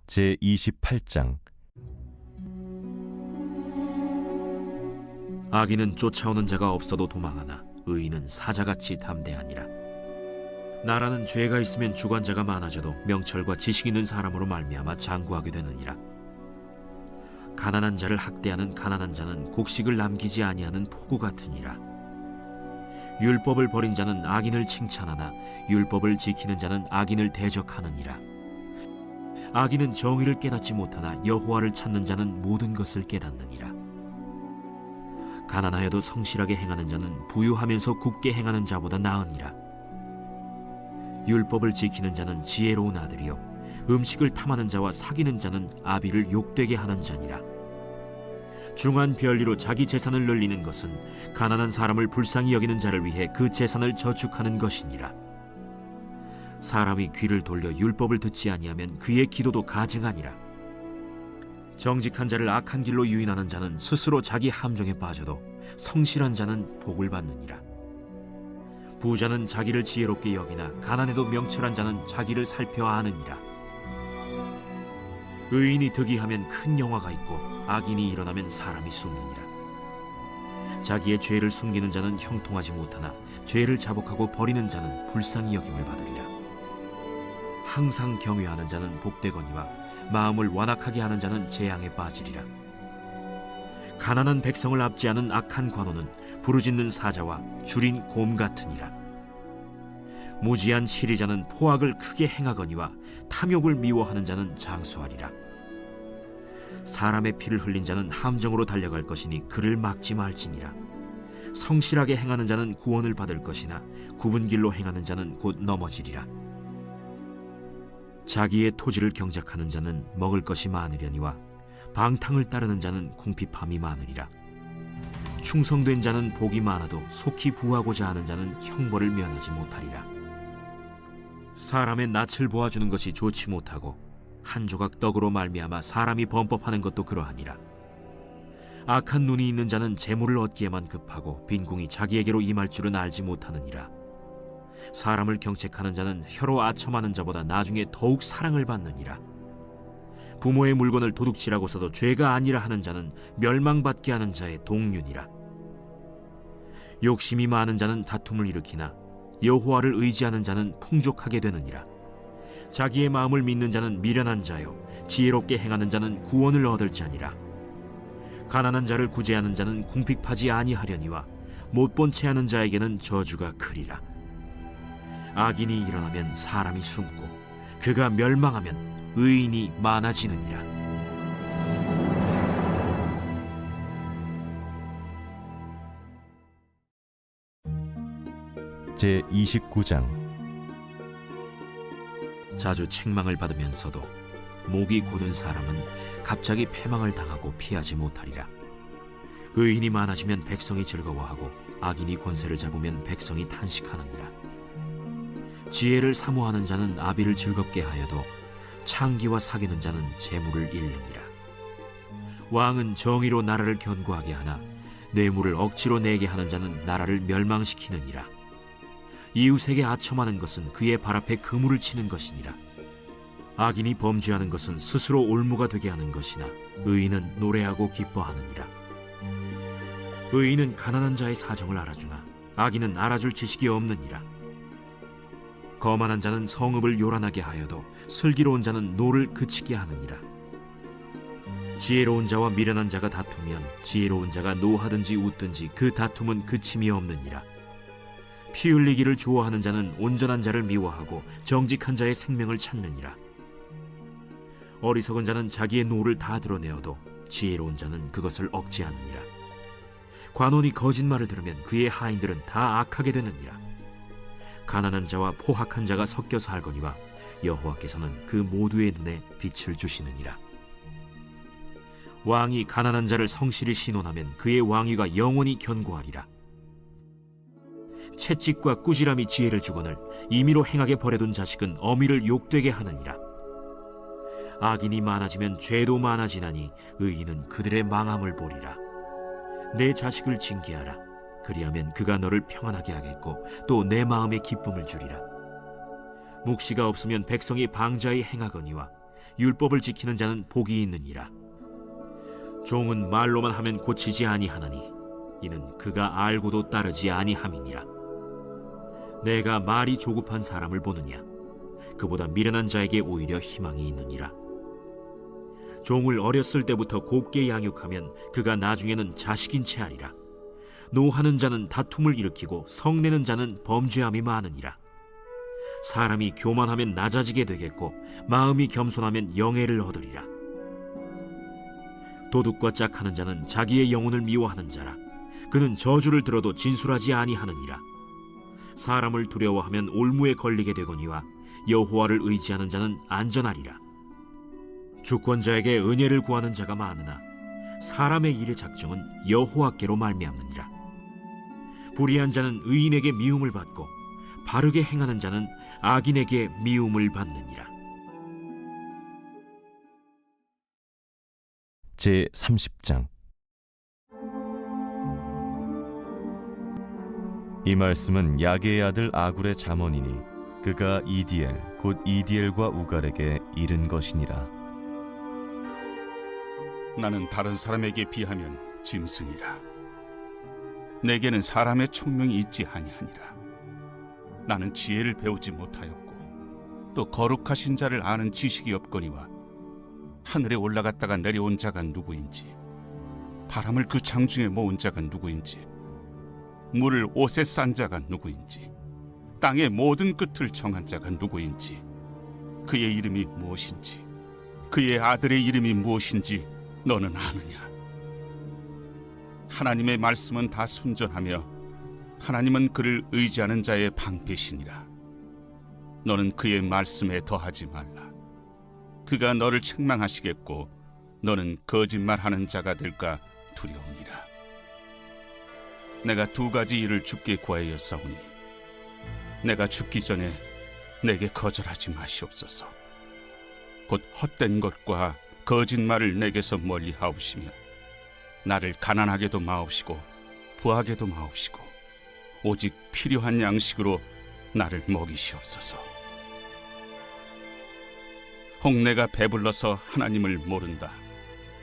제28장. 악인은 쫓아오는 자가 없어도 도망하나 의인은 사자같이 담대하니라. 나라는 죄가 있으면 주관자가 많아져도 명철과 지식 있는 사람으로 말미암아 장구하게 되느니라. 가난한 자를 학대하는 가난한 자는 곡식을 남기지 아니하는 포구 같으니라. 율법을 버린 자는 악인을 칭찬하나 율법을 지키는 자는 악인을 대적하느니라. 악인은 정의를 깨닫지 못하나 여호와를 찾는 자는 모든 것을 깨닫느니라. 가난하여도 성실하게 행하는 자는 부유하면서 굽게 행하는 자보다 나으니라. 율법을 지키는 자는 지혜로운 아들이요 음식을 탐하는 자와 사귀는 자는 아비를 욕되게 하는 자니라. 중한 별리로 자기 재산을 늘리는 것은 가난한 사람을 불쌍히 여기는 자를 위해 그 재산을 저축하는 것이니라. 사람이 귀를 돌려 율법을 듣지 아니하면 그의 기도도 가증하니라. 정직한 자를 악한 길로 유인하는 자는 스스로 자기 함정에 빠져도 성실한 자는 복을 받느니라. 부자는 자기를 지혜롭게 여기나 가난해도 명철한 자는 자기를 살펴 아느니라. 의인이 득이하면 큰 영화가 있고 악인이 일어나면 사람이 숨느니라. 자기의 죄를 숨기는 자는 형통하지 못하나 죄를 자복하고 버리는 자는 불쌍히 여김을 받으리라. 항상 경외하는 자는 복되거니와 마음을 완악하게 하는 자는 재앙에 빠지리라. 가난한 백성을 압제하는 악한 관원은 부르짖는 사자와 줄인 곰 같으니라. 무지한 치리자는 포악을 크게 행하거니와 탐욕을 미워하는 자는 장수하리라. 사람의 피를 흘린 자는 함정으로 달려갈 것이니 그를 막지 말지니라. 성실하게 행하는 자는 구원을 받을 것이나 굽은 길로 행하는 자는 곧 넘어지리라. 자기의 토지를 경작하는 자는 먹을 것이 많으려니와 방탕을 따르는 자는 궁핍함이 많으리라. 충성된 자는 복이 많아도 속히 부하고자 하는 자는 형벌을 면하지 못하리라. 사람의 낯을 보아주는 것이 좋지 못하고 한 조각 떡으로 말미암아 사람이 범법하는 것도 그러하니라. 악한 눈이 있는 자는 재물을 얻기에만 급하고 빈궁이 자기에게로 임할 줄은 알지 못하느니라. 사람을 경책하는 자는 혀로 아첨하는 자보다 나중에 더욱 사랑을 받느니라. 부모의 물건을 도둑질하고서도 죄가 아니라 하는 자는 멸망받게 하는 자의 동륜이라. 욕심이 많은 자는 다툼을 일으키나 여호와를 의지하는 자는 풍족하게 되느니라. 자기의 마음을 믿는 자는 미련한 자요 지혜롭게 행하는 자는 구원을 얻을 자니라. 가난한 자를 구제하는 자는 궁핍하지 아니하려니와 못본 채 하는 자에게는 저주가 크리라. 악인이 일어나면 사람이 숨고 그가 멸망하면 의인이 많아지느니라. 제29장. 자주 책망을 받으면서도 목이 곧은 사람은 갑자기 패망을 당하고 피하지 못하리라. 의인이 많아지면 백성이 즐거워하고 악인이 권세를 잡으면 백성이 탄식하느니라. 지혜를 사모하는 자는 아비를 즐겁게 하여도 창기와 사귀는 자는 재물을 잃느니라. 왕은 정의로 나라를 견고하게 하나 뇌물을 억지로 내게 하는 자는 나라를 멸망시키느니라. 이웃에게 아첨하는 것은 그의 발 앞에 그물을 치는 것이니라. 악인이 범죄하는 것은 스스로 올무가 되게 하는 것이나 의인은 노래하고 기뻐하느니라. 의인은 가난한 자의 사정을 알아주나 악인은 알아줄 지식이 없느니라. 거만한 자는 성읍을 요란하게 하여도 슬기로운 자는 노를 그치게 하느니라. 지혜로운 자와 미련한 자가 다투면 지혜로운 자가 노하든지 웃든지 그 다툼은 그침이 없느니라. 피 흘리기를 좋아하는 자는 온전한 자를 미워하고 정직한 자의 생명을 찾느니라. 어리석은 자는 자기의 노를 다 드러내어도 지혜로운 자는 그것을 억제하느니라. 관원이 거짓말을 들으면 그의 하인들은 다 악하게 되느니라. 가난한 자와 포학한 자가 섞여 살거니와 여호와께서는 그 모두의 눈에 빛을 주시느니라. 왕이 가난한 자를 성실히 신원하면 그의 왕위가 영원히 견고하리라. 채찍과 꾸지람이 지혜를 주거늘 임의로 행하게 버려둔 자식은 어미를 욕되게 하느니라. 악인이 많아지면 죄도 많아지나니 의인은 그들의 망함을 보리라. 내 자식을 징계하라. 그리하면 그가 너를 평안하게 하겠고 또 내 마음에 기쁨을 주리라. 묵시가 없으면 백성이 방자히 행하거니와 율법을 지키는 자는 복이 있느니라. 종은 말로만 하면 고치지 아니하나니 이는 그가 알고도 따르지 아니함이니라. 내가 말이 조급한 사람을 보느냐? 그보다 미련한 자에게 오히려 희망이 있느니라. 종을 어렸을 때부터 곱게 양육하면 그가 나중에는 자식인 채 하리라. 노하는 자는 다툼을 일으키고 성내는 자는 범죄함이 많으니라. 사람이 교만하면 낮아지게 되겠고 마음이 겸손하면 영예를 얻으리라. 도둑과 짝하는 자는 자기의 영혼을 미워하는 자라. 그는 저주를 들어도 진술하지 아니하느니라. 사람을 두려워하면 올무에 걸리게 되거니와 여호와를 의지하는 자는 안전하리라. 주권자에게 은혜를 구하는 자가 많으나 사람의 일의 작정은 여호와께로 말미암느니라. 불의한 자는 의인에게 미움을 받고 바르게 행하는 자는 악인에게 미움을 받느니라. 제 30장. 이 말씀은 야게의 아들 아굴의 잠언이니 그가 이디엘 곧 이디엘과 우갈에게 이른 것이니라. 나는 다른 사람에게 비하면 짐승이라. 내게는 사람의 총명이 있지 아니하니라. 나는 지혜를 배우지 못하였고 또 거룩하신 자를 아는 지식이 없거니와 하늘에 올라갔다가 내려온 자가 누구인지 바람을 그 장중에 모은 자가 누구인지 물을 옷에 싼 자가 누구인지 땅의 모든 끝을 정한 자가 누구인지 그의 이름이 무엇인지 그의 아들의 이름이 무엇인지 너는 아느냐? 하나님의 말씀은 다 순전하며 하나님은 그를 의지하는 자의 방패시니라. 너는 그의 말씀에 더하지 말라. 그가 너를 책망하시겠고 너는 거짓말하는 자가 될까 두려우니라. 내가 두 가지 일을 주께 구하였사오니 내가 죽기 전에 내게 거절하지 마시옵소서. 곧 헛된 것과 거짓말을 내게서 멀리 하옵시며 나를 가난하게도 마옵시고 부하게도 마옵시고 오직 필요한 양식으로 나를 먹이시옵소서. 혹 내가 배불러서 하나님을 모른다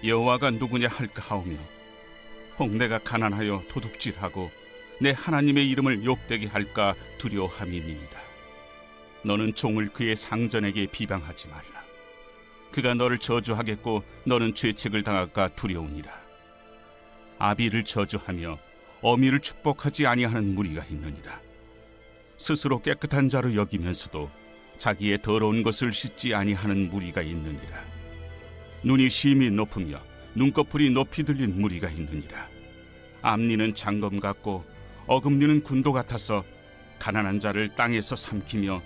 여호와가 누구냐 할까 하오며 혹 내가 가난하여 도둑질하고 내 하나님의 이름을 욕되게 할까 두려워함이니이다. 너는 종을 그의 상전에게 비방하지 말라. 그가 너를 저주하겠고 너는 죄책을 당할까 두려우니라. 아비를 저주하며 어미를 축복하지 아니하는 무리가 있느니라. 스스로 깨끗한 자로 여기면서도 자기의 더러운 것을 씻지 아니하는 무리가 있느니라. 눈이 심히 높으며 눈꺼풀이 높이 들린 무리가 있느니라. 앞니는 장검 같고 어금니는 군도 같아서 가난한 자를 땅에서 삼키며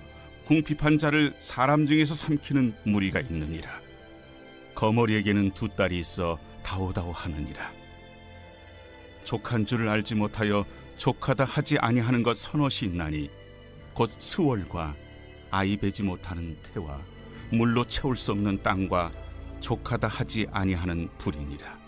궁핍한 자를 사람 중에서 삼키는 무리가 있느니라. 거머리에게는 두 딸이 있어 다오다오 하느니라. 족한 줄을 알지 못하여 족하다 하지 아니하는 것 서너시 있나니 곧 스월과 아이 베지 못하는 태와 물로 채울 수 없는 땅과 족하다 하지 아니하는 불이니라.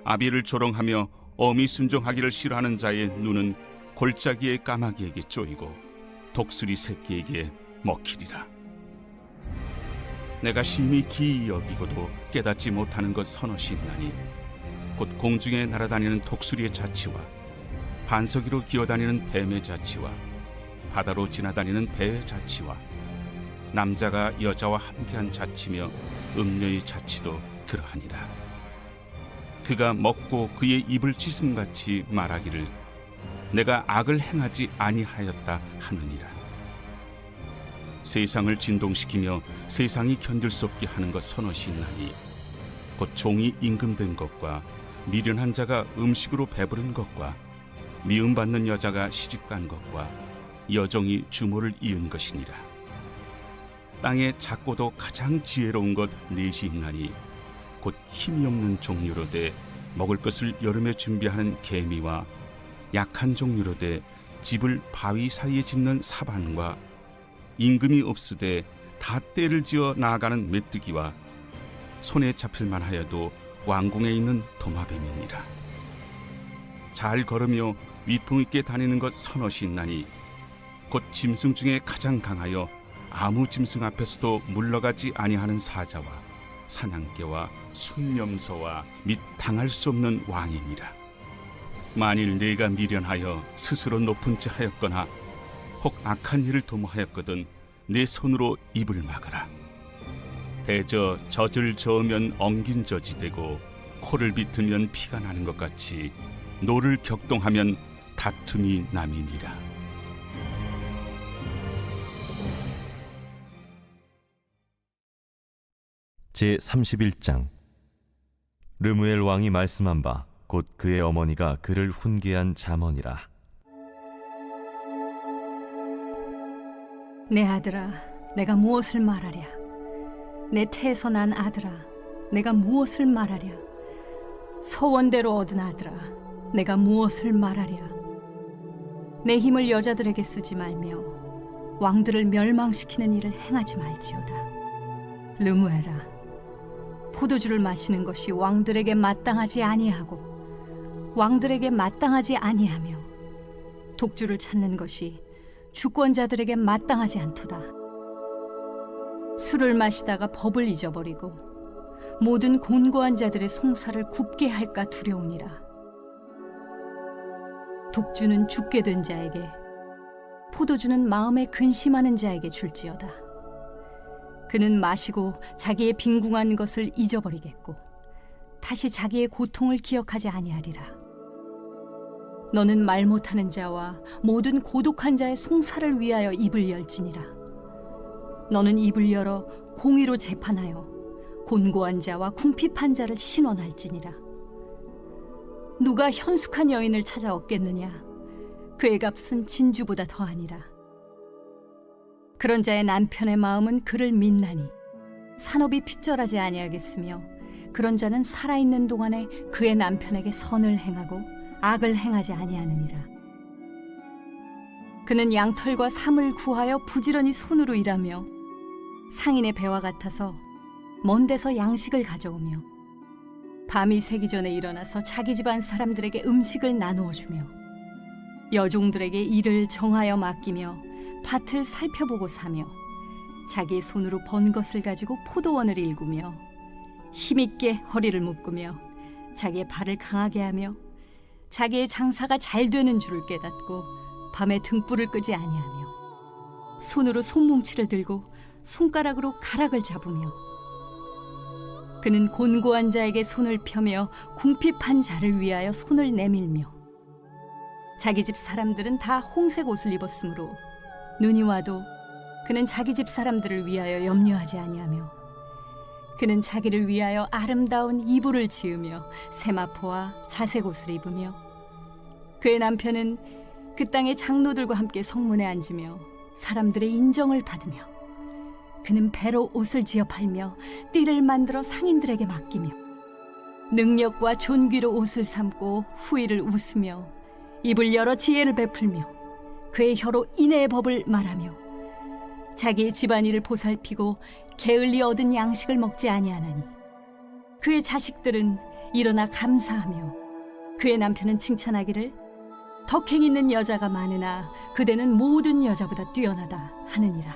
아비를 조롱하며 어미 순종하기를 싫어하는 자의 눈은 골짜기의 까마귀에게 쪼이고 독수리 새끼에게 먹히리라. 내가 심히 기이 여기고도 깨닫지 못하는 것 서너시 있나니 곧 공중에 날아다니는 독수리의 자치와 반석이로 기어다니는 뱀의 자치와 바다로 지나다니는 배의 자치와 남자가 여자와 함께한 자치며 음녀의 자치도 그러하니라. 그가 먹고 그의 입을 찢음같이 말하기를 내가 악을 행하지 아니하였다 하느니라. 세상을 진동시키며 세상이 견딜 수 없게 하는 것 서너시 있나니 곧 종이 임금된 것과 미련한 자가 음식으로 배부른 것과 미움받는 여자가 시집간 것과 여종이 주모를 이은 것이니라. 땅에 작고도 가장 지혜로운 것 넷이 있나니 곧 힘이 없는 종류로되 먹을 것을 여름에 준비하는 개미와 약한 종류로되 집을 바위 사이에 짓는 사반과 임금이 없으되 다 때를 지어 나아가는 메뚜기와 손에 잡힐만 하여도 왕궁에 있는 도마뱀이니라. 잘 걸으며 위풍 있게 다니는 것 서너시 있나니 곧 짐승 중에 가장 강하여 아무 짐승 앞에서도 물러가지 아니하는 사자와 사냥개와 순념소와 및 당할 수 없는 왕이니라. 만일 네가 미련하여 스스로 높은 지 하였거나 혹 악한 일을 도모하였거든 네 손으로 입을 막아라. 대저 젖을 저으면 엉긴 젖이 되고 코를 비트면 피가 나는 것 같이 노를 격동하면 다툼이 남이니라. 제 31장. 르무엘 왕이 말씀한 바 곧 그의 어머니가 그를 훈계한 잠언이라. 내 아들아, 내가 무엇을 말하랴? 내 태에서 난 아들아, 내가 무엇을 말하랴? 서원대로 얻은 아들아, 내가 무엇을 말하랴? 내 힘을 여자들에게 쓰지 말며 왕들을 멸망시키는 일을 행하지 말지어다. 르무엘아, 포도주를 마시는 것이 왕들에게 마땅하지 아니하고 왕들에게 마땅하지 아니하며 독주를 찾는 것이 주권자들에게 마땅하지 않도다. 술을 마시다가 법을 잊어버리고 모든 곤고한 자들의 송사를 굽게 할까 두려우니라. 독주는 죽게 된 자에게, 포도주는 마음에 근심하는 자에게 줄지어다. 그는 마시고 자기의 빈궁한 것을 잊어버리겠고 다시 자기의 고통을 기억하지 아니하리라. 너는 말 못하는 자와 모든 고독한 자의 송사를 위하여 입을 열지니라. 너는 입을 열어 공의로 재판하여 곤고한 자와 궁핍한 자를 신원할지니라. 누가 현숙한 여인을 찾아 얻겠느냐? 그의 값은 진주보다 더하니라. 그런 자의 남편의 마음은 그를 믿나니 산업이 핍절하지 아니하겠으며 그런 자는 살아있는 동안에 그의 남편에게 선을 행하고 악을 행하지 아니하느니라. 그는 양털과 삼을 구하여 부지런히 손으로 일하며 상인의 배와 같아서 먼 데서 양식을 가져오며 밤이 새기 전에 일어나서 자기 집안 사람들에게 음식을 나누어 주며 여종들에게 일을 정하여 맡기며 밭을 살펴보고 사며 자기의 손으로 번 것을 가지고 포도원을 일구며 힘있게 허리를 묶으며 자기의 발을 강하게 하며 자기의 장사가 잘 되는 줄을 깨닫고 밤에 등불을 끄지 아니하며 손으로 손뭉치를 들고 손가락으로 가락을 잡으며 그는 곤고한 자에게 손을 펴며 궁핍한 자를 위하여 손을 내밀며 자기 집 사람들은 다 홍색 옷을 입었으므로 눈이 와도 그는 자기 집 사람들을 위하여 염려하지 아니하며 그는 자기를 위하여 아름다운 이불을 지으며 세마포와 자색 옷을 입으며 그의 남편은 그 땅의 장로들과 함께 성문에 앉으며 사람들의 인정을 받으며 그는 배로 옷을 지어 팔며 띠를 만들어 상인들에게 맡기며 능력과 존귀로 옷을 삼고 후일을 웃으며 입을 열어 지혜를 베풀며 그의 혀로 인애의 법을 말하며 자기의 집안일을 보살피고 게을리 얻은 양식을 먹지 아니하나니 그의 자식들은 일어나 감사하며 그의 남편은 칭찬하기를 덕행 있는 여자가 많으나 그대는 모든 여자보다 뛰어나다 하느니라.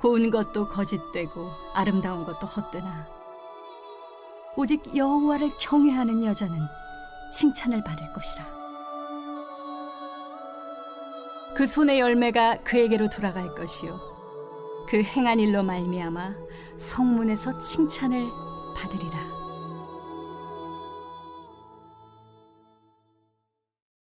고운 것도 거짓되고 아름다운 것도 헛되나 오직 여호와를 경외하는 여자는 칭찬을 받을 것이라. 그 손의 열매가 그에게로 돌아갈 것이요 그 행한 일로 말미암아 성문에서 칭찬을 받으리라.